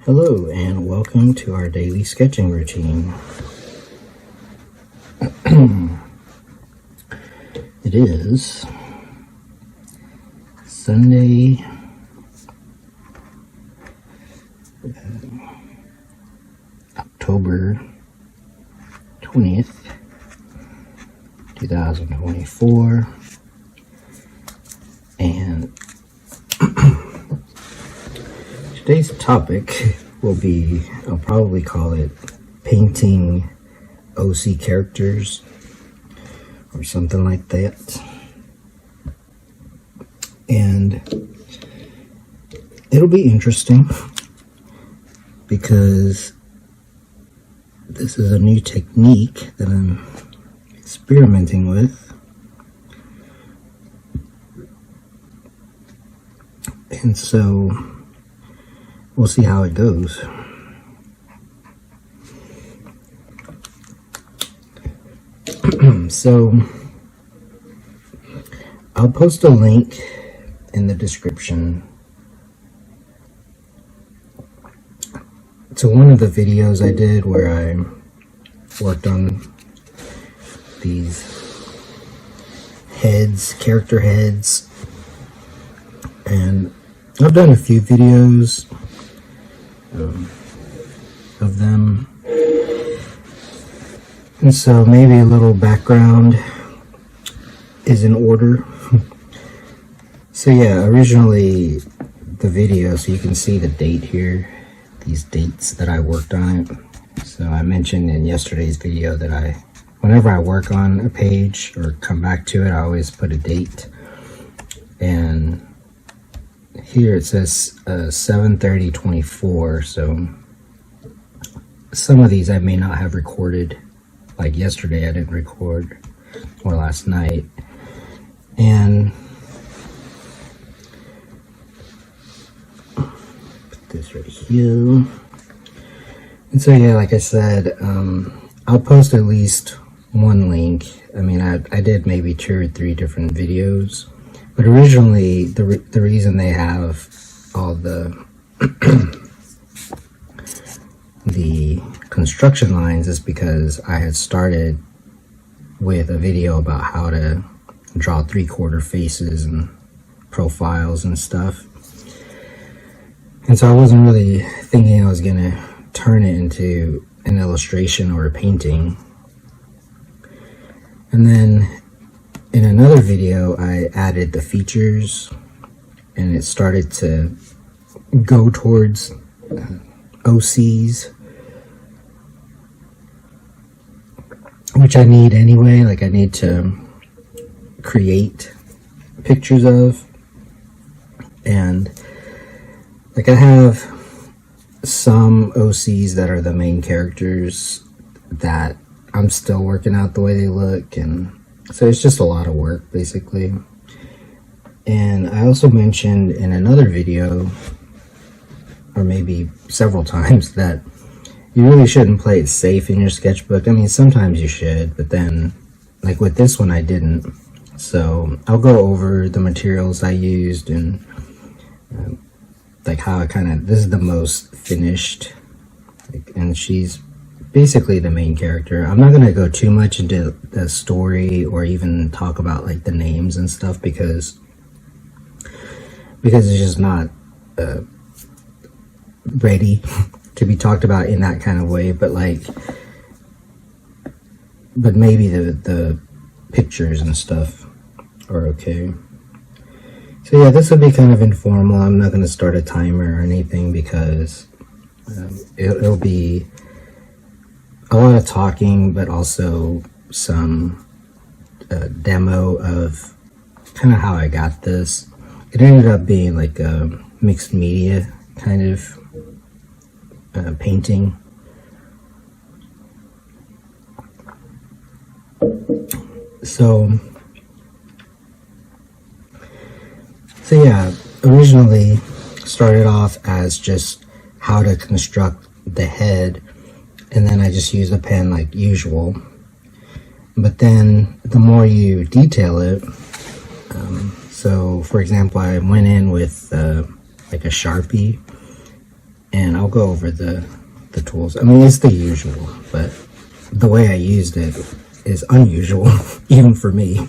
Hello and welcome to our daily sketching routine. It is Sunday, October 20th, 2024, and today's topic will be, I'll probably call it painting OC characters or something like that. And it'll be interesting because this is a new technique that I'm experimenting with. And so we'll see how it goes. So I'll post a link in the description to one of the videos I did where I worked on these heads, character heads, and I've done a few videos of them, and so maybe a little background is in order. So yeah, originally the video, so you can see the date here, these dates that I worked on it. So I mentioned in yesterday's video that whenever I work on a page or come back to it, I always put a date. And here it says 7/30/24, so some of these I may not have recorded. Like yesterday I didn't record, or last night. And put this right here. And so yeah, like I said, I'll post at least one link. I mean, I did maybe 2 or 3 different videos. But originally, the reason they have all the the construction lines is because I had started with a video about how to draw 3/4 faces and profiles and stuff. And so I wasn't really thinking I was going to turn it into an illustration or a painting. And then in another video, I added the features, and it started to go towards OCs, which I need anyway. Like, I need to create pictures of, and like I have some OCs that are the main characters that I'm still working out the way they look, and so it's just a lot of work, basically. And I also mentioned in another video, or maybe several times, that you really shouldn't play it safe in your sketchbook. I mean, sometimes you should, but then, like with this one, I didn't. So I'll go over the materials I used and like how I this is the most finished, and she's basically the main character. I'm not going to go too much into the story or even talk about like the names and stuff because it's just not ready to be talked about in that kind of way. But maybe the pictures and stuff are okay. So yeah, this will be kind of informal. I'm not going to start a timer or anything because it'll be a lot of talking, but also some demo of kind of how I got this. It ended up being like a mixed media kind of painting. So yeah, originally started off as just how to construct the head, and then I just used a pen like usual. But then the more you detail it, so for example, I went in with like a Sharpie, and I I'll go over the tools. I mean, it's the usual, but the way I used it is unusual, even for me.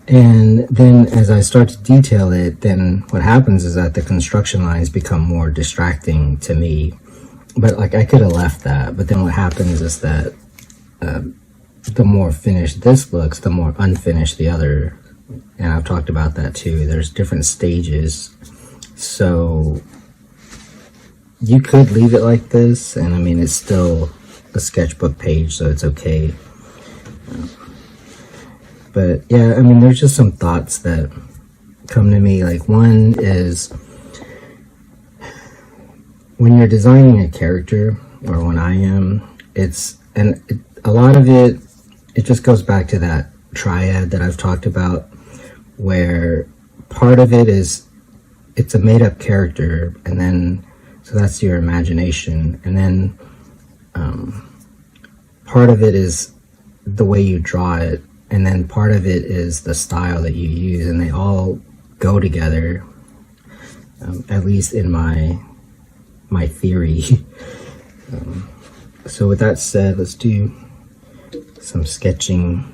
And then as I start to detail it, then what happens is that the construction lines become more distracting to me. But like, I could have left that, but then what happens is that the more finished this looks, the more unfinished the other. And I've talked about that too. There's different stages. So you could leave it like this, and I mean, it's still a sketchbook page, so it's okay. But yeah, I mean, there's just some thoughts that come to me. Like, one is when you're designing a character, or when I am, a lot of it just goes back to that triad that I've talked about, where part of it is it's a made-up character, and then so that's your imagination, and then part of it is the way you draw it, and then part of it is the style that you use, and they all go together, at least in my theory. So with that said, let's do some sketching.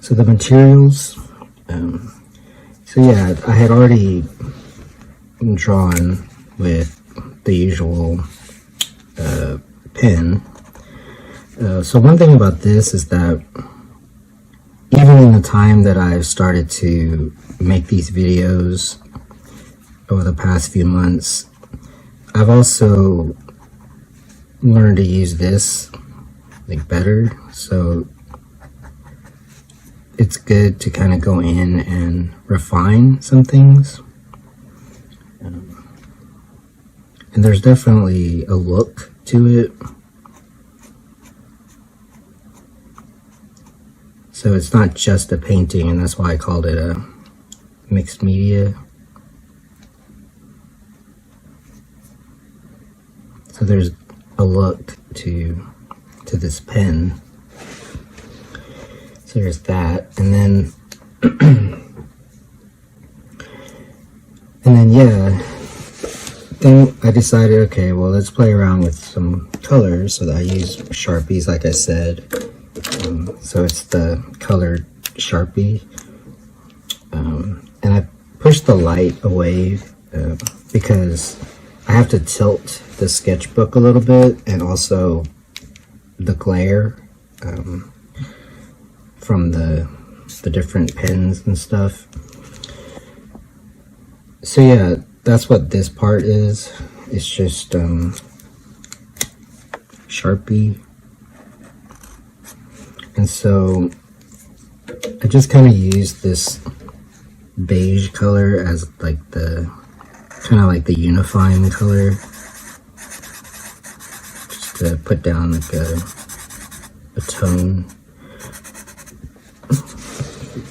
So the materials, so yeah, I had already drawn with the usual pen. So one thing about this is that even in the time that I've started to make these videos over the past few months, I've also learned to use this like better. So it's good to kind of go in and refine some things. And there's definitely a look to it. So it's not just a painting, and that's why I called it a mixed media. So there's a look to this pen. So there's that, and then yeah, then I decided, okay, well, let's play around with some colors. So that I use Sharpies, like I said. So it's the colored Sharpie, and I pushed the light away because I have to tilt the sketchbook a little bit, and also the glare from the different pens and stuff. So yeah, that's what this part is. It's just Sharpie. And so I just kind of used this beige color as like the the unifying color, just to put down like a tone.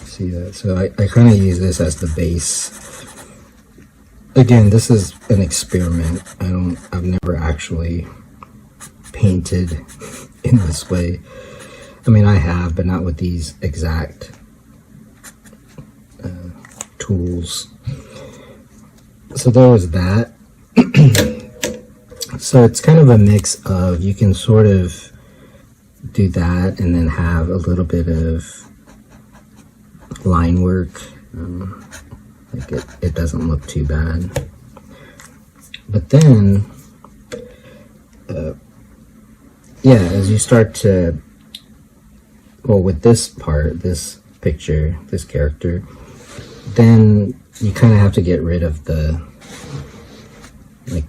See that? So I kind of use this as the base. Again, this is an experiment. I've never actually painted in this way. I mean, I have, but not with these exact tools. So there was that. So it's kind of a mix of, you can sort of do that and then have a little bit of line work. Like it doesn't look too bad. But then, yeah, as you start to, well, with this part, this picture, this character, then you kind of have to get rid of the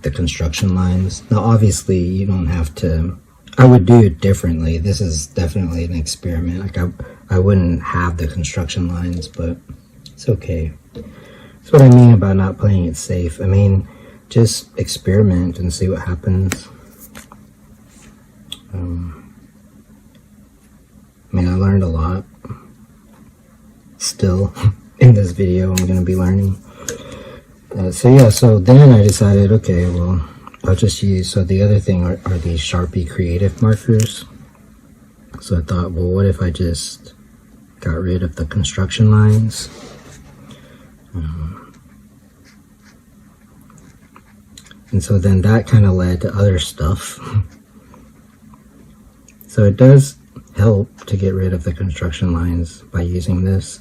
construction lines. Now, obviously, you don't have to. I would do it differently. This is definitely an experiment. Like, I wouldn't have the construction lines, but it's okay. That's what I mean about not playing it safe. I mean, just experiment and see what happens. I mean, I learned a lot. Still, in this video, I'm going to be learning. So yeah, so then I decided, okay, well, I'll just use, so the other thing are these Sharpie Creative markers. So I thought, well, what if I just got rid of the construction lines? And so then that kind of led to other stuff. So it does help to get rid of the construction lines by using this.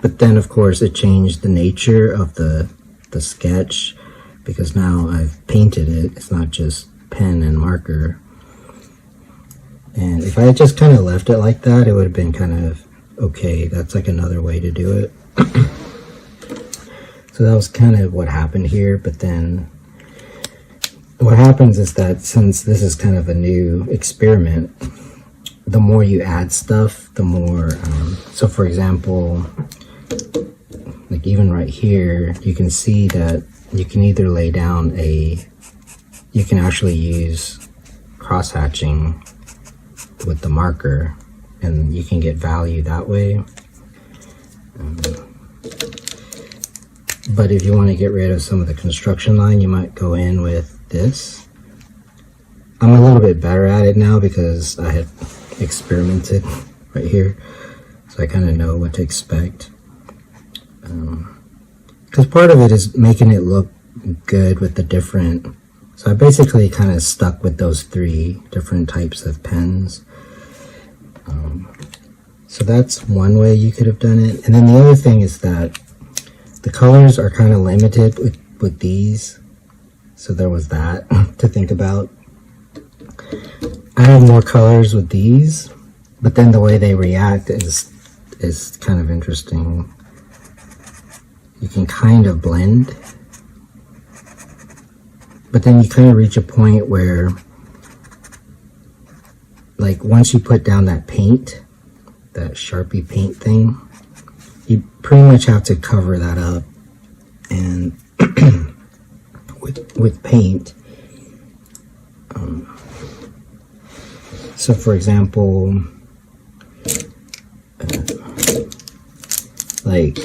But then of course it changed the nature of the sketch, because now I've painted it. It's not just pen and marker. And if I had just kind of left it like that, it would have been kind of okay. That's like another way to do it. So that was kind of what happened here. But then what happens is that since this is kind of a new experiment, the more you add stuff, the more, so for example, like even right here, you can see that you can either lay down you can actually use cross-hatching with the marker, and you can get value that way. But if you want to get rid of some of the construction line, you might go in with this. I'm a little bit better at it now because I had experimented right here, so I kind of know what to expect. Because part of it is making it look good with the different, so I basically kind of stuck with those 3 different types of pens. So that's one way you could have done it. And then the other thing is that the colors are kind of limited with these, so there was that to think about. I have more colors with these, but then the way they react is kind of interesting. You can kind of blend, but then you kind of reach a point where, like, once you put down that paint, that Sharpie paint thing, you pretty much have to cover that up. And with paint, so for example, like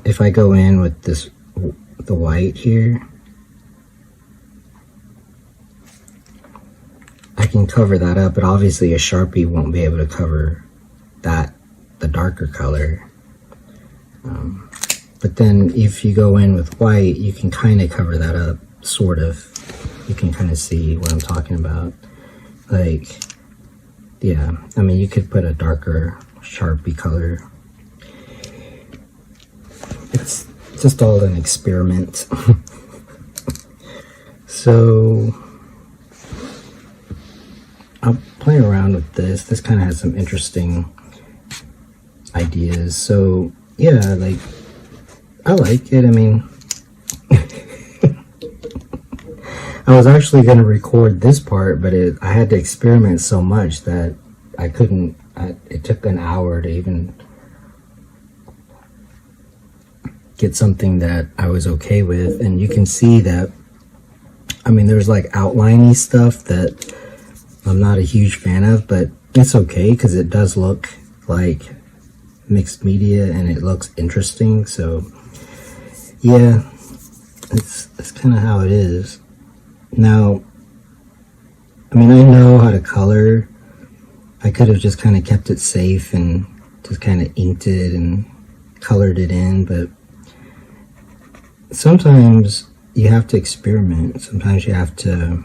if I go in with the white here, I can cover that up, but obviously a Sharpie won't be able to cover that, the darker color. But then if you go in with white, you can kind of cover that up, sort of. You can kind of see what I'm talking about. Like, yeah, I mean, you could put a darker Sharpie color. It's just all an experiment. So I'll play around with this. This kind of has some interesting ideas. So yeah, like, I like it. I mean, I was actually going to record this part, but I had to experiment so much that I couldn't. It took an hour to even get something that I was okay with. And you can see that, I mean, there's like outliney stuff that I'm not a huge fan of, but it's okay because it does look like mixed media and it looks interesting. So yeah, it's kind of how it is. Now, I mean, I know how to color. I could have just kind of kept it safe and just kind of inked it and colored it in, but sometimes you have to experiment. Sometimes you have to,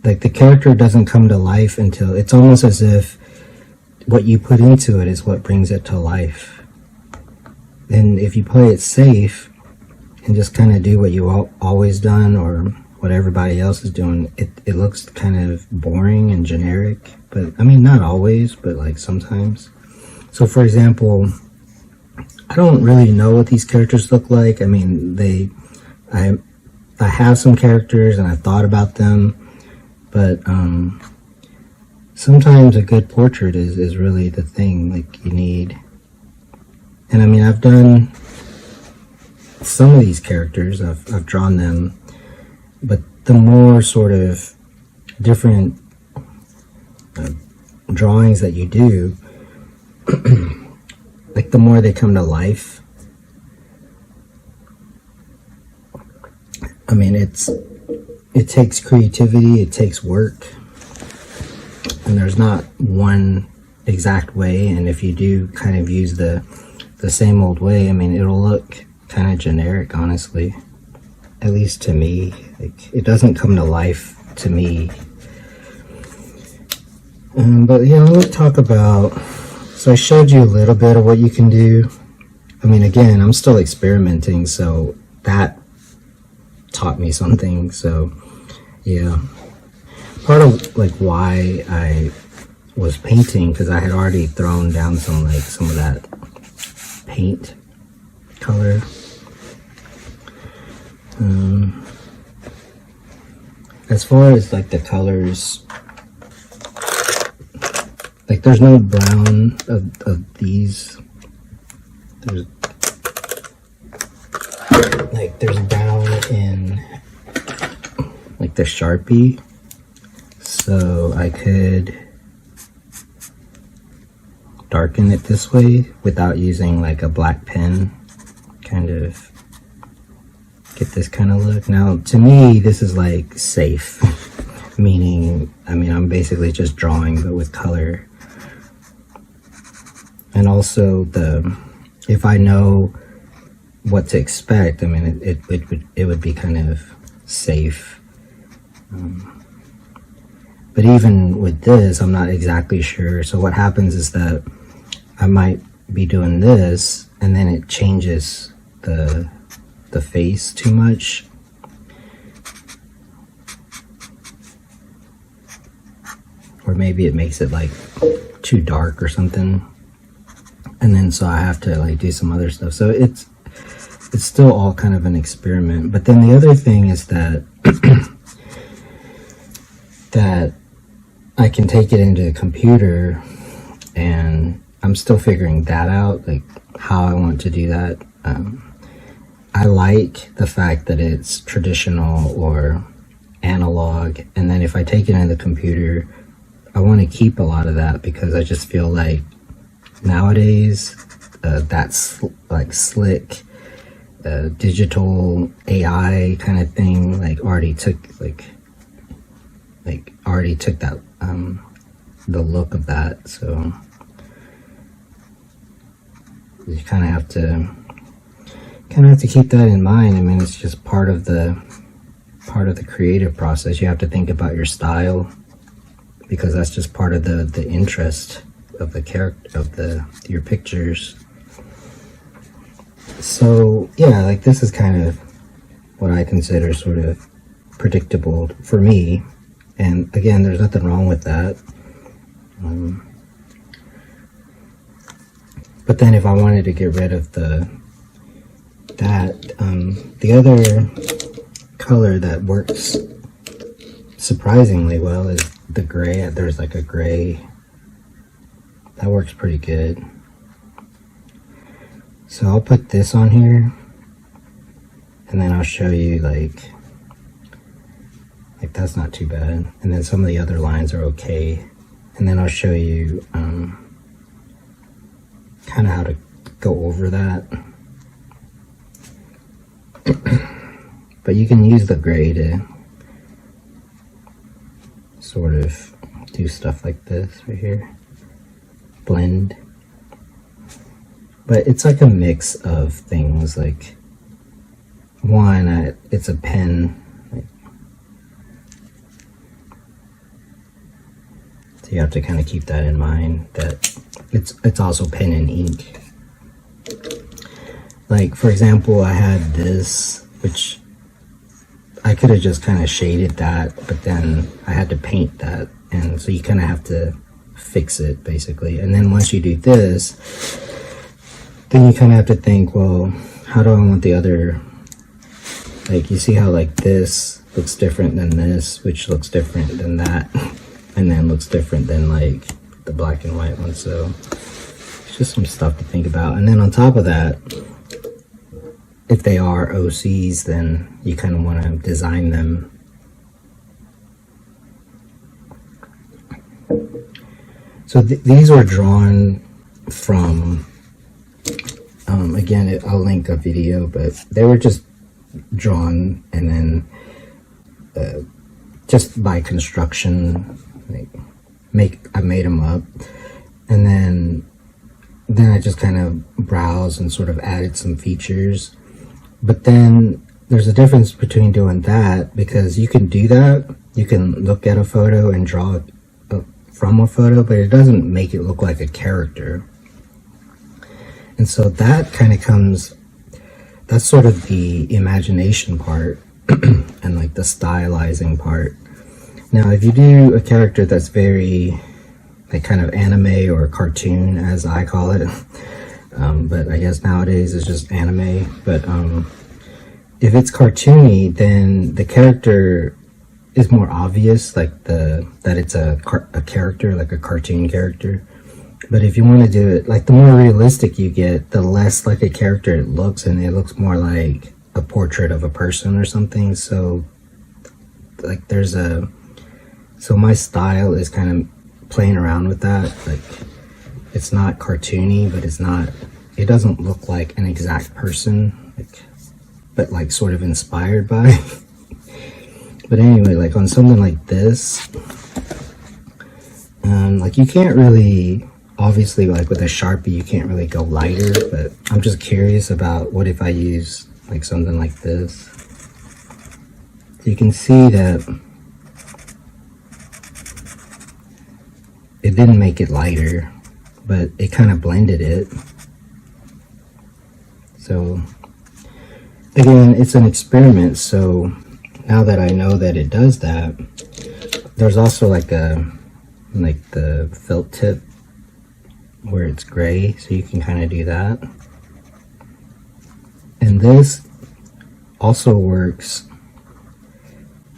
like, the character doesn't come to life until, it's almost as if what you put into it is what brings it to life. And if you play it safe and just kind of do what you always done or what everybody else is doing, it looks kind of boring and generic. But I mean, not always, but like sometimes. So for example, I don't really know what these characters look like. I mean, I have some characters and I've thought about them, but sometimes a good portrait is really the thing, like, you need. And I mean, I've done some of these characters, I've drawn them, but the more sort of different drawings that you do, like the more they come to life. I mean, it takes creativity, it takes work, and there's not one exact way. And if you do kind of use the same old way, I mean, it'll look kind of generic, honestly. At least to me. Like, it doesn't come to life to me. But yeah, let's talk about, so I showed you a little bit of what you can do. I mean, again, I'm still experimenting, so that taught me something. So yeah, part of like why I was painting, because I had already thrown down some of that paint color. As far as like the colors, like there's no brown of these. There's brown in like the Sharpie, so I could darken it this way without using like a black pen, kind of get this kind of look. Now to me this is like safe, meaning, I mean, I'm basically just drawing but with color. And also if I know what to expect, I mean, it would be kind of safe. But even with this, I'm not exactly sure. So what happens is that I might be doing this and then it changes the face too much. Or maybe it makes it like too dark or something. And then so I have to like do some other stuff. So it's still all kind of an experiment. But then the other thing is that that I can take it into a computer, and I'm still figuring that out, like how I want to do that. I like the fact that it's traditional or analog, and then if I take it into the computer, I want to keep a lot of that, because I just feel like nowadays that's like slick digital AI kind of thing already took that the look of that. So you kind of have to keep that in mind. I mean, it's just part of the creative process. You have to think about your style, because that's just part of the interest of the character of your pictures. So yeah, like this is kind of what I consider sort of predictable for me, and again, there's nothing wrong with that. But then if I wanted to get rid of the other color that works surprisingly well is the gray. There's like a gray that works pretty good. So I'll put this on here, and then I'll show you like that's not too bad, and then some of the other lines are okay, and then I'll show you kind of how to go over that. But you can use the gray to sort of do stuff like this right here, blend. But it's like a mix of things. Like one, it's a pen. So you have to kind of keep that in mind, that it's also pen and ink. Like for example, I had this, which I could have just kind of shaded that, but then I had to paint that, and so you kind of have to fix it basically. And then once you do this, then you kind of have to think, well, how do I want the other, like you see how like this looks different than this, which looks different than that, and then looks different than like the black and white one. So it's just some stuff to think about. And then on top of that, if they are OCs, then you kind of want to design them. So these were drawn from, again, I'll link a video, but they were just drawn and then just by construction, I made them up, and then I just kind of browsed and sort of added some features. But then there's a difference between doing that, because you can do that. You can look at a photo and draw from a photo, but it doesn't make it look like a character. And so that kind of comes, that's sort of the imagination part and like the stylizing part. Now, if you do a character that's very like kind of anime or cartoon, as I call it, but I guess nowadays it's just anime. But if it's cartoony, then the character is more obvious, like that it's a character, like a cartoon character. But if you want to do it, like the more realistic you get, the less like a character it looks, and it looks more like a portrait of a person or something. So like so my style is kind of playing around with that. Like it's not cartoony, but it doesn't look like an exact person, but like sort of inspired by. But anyway, like on something like this, like you can't really, obviously like with a Sharpie, you can't really go lighter, but I'm just curious about what if I use like something like this. You can see that it didn't make it lighter, but it kind of blended it. So again, it's an experiment. So now that I know that it does that, there's also like the felt tip where it's gray, so you can kind of do that. And this also works,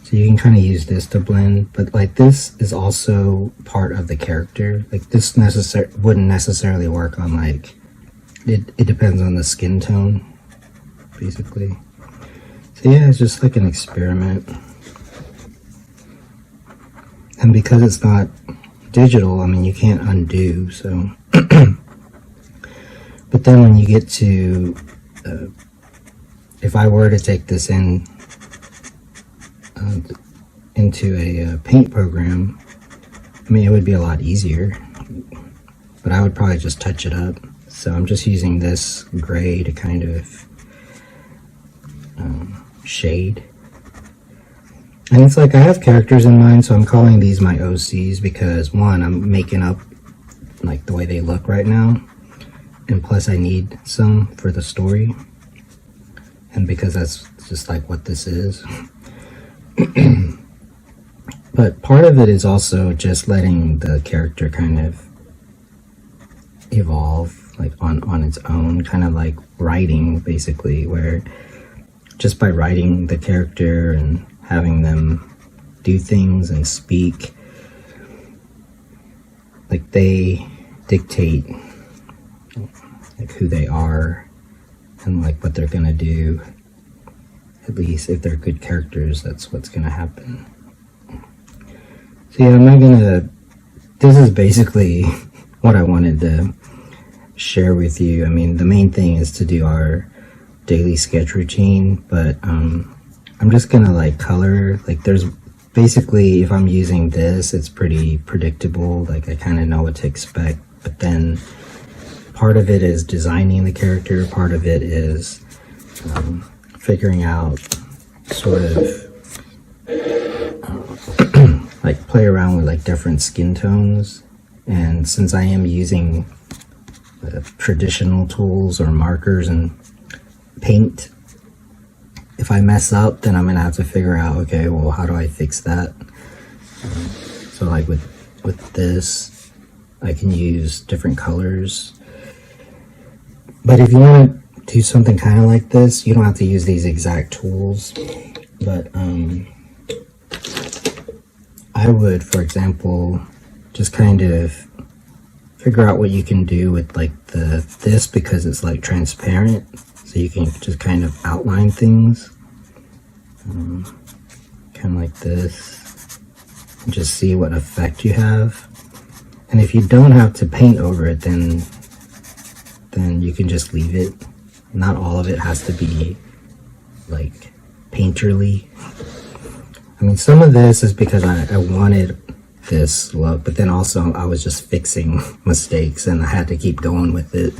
so you can kind of use this to blend, but like this is also part of the character. Like this wouldn't necessarily work on like, it depends on the skin tone, basically. So yeah, it's just like an experiment. And because it's not digital, I mean, you can't undo, so. But then when you get to, if I were to take this into a paint program, I mean, it would be a lot easier, but I would probably just touch it up. So I'm just using this gray to kind of shade. And it's like I have characters in mind, so I'm calling these my OCs because one, I'm making up like the way they look right now, and plus I need some for the story, and because that's just like what this is. But part of it is also just letting the character kind of evolve like on its own, kind of like writing basically, where just by writing the character and having them do things and speak, like they dictate like who they are and like what they're gonna do. At least if they're good characters, that's what's gonna happen. So yeah, I'm not gonna, this is basically what I wanted to share with you. I mean, the main thing is to do our daily sketch routine, but I'm just gonna like color, like there's basically, if I'm using this, it's pretty predictable, like I kind of know what to expect. But then part of it is designing the character, part of it is figuring out sort of like play around with like different skin tones. And since I am using traditional tools or markers and paint, if I mess up, then I'm gonna have to figure out, okay, well, how do I fix that? So like with this, I can use different colors. But if you want to do something kind of like this, you don't have to use these exact tools. But I would, for example, just kind of figure out what you can do with like this, because it's like transparent, so you can just kind of outline things, kind of like this, and just see what effect you have. And if you don't have to paint over it, then you can just leave it. Not all of it has to be like painterly. I mean, some of this is because I wanted this look, but then also I was just fixing mistakes and I had to keep going with it.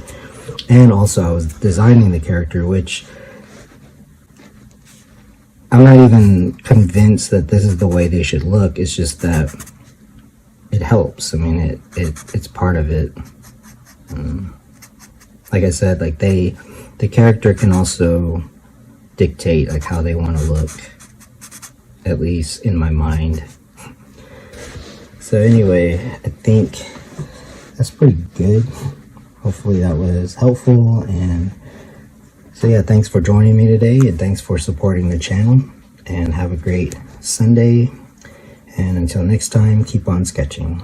And also I was designing the character, which I'm not even convinced that this is the way they should look. It's just that it helps. I mean, it's part of it. Like I said, like the character can also dictate like how they want to look, at least in my mind. So anyway, I think that's pretty good. Hopefully that was helpful. And so yeah, thanks for joining me today, and thanks for supporting the channel, and have a great Sunday. And until next time, keep on sketching.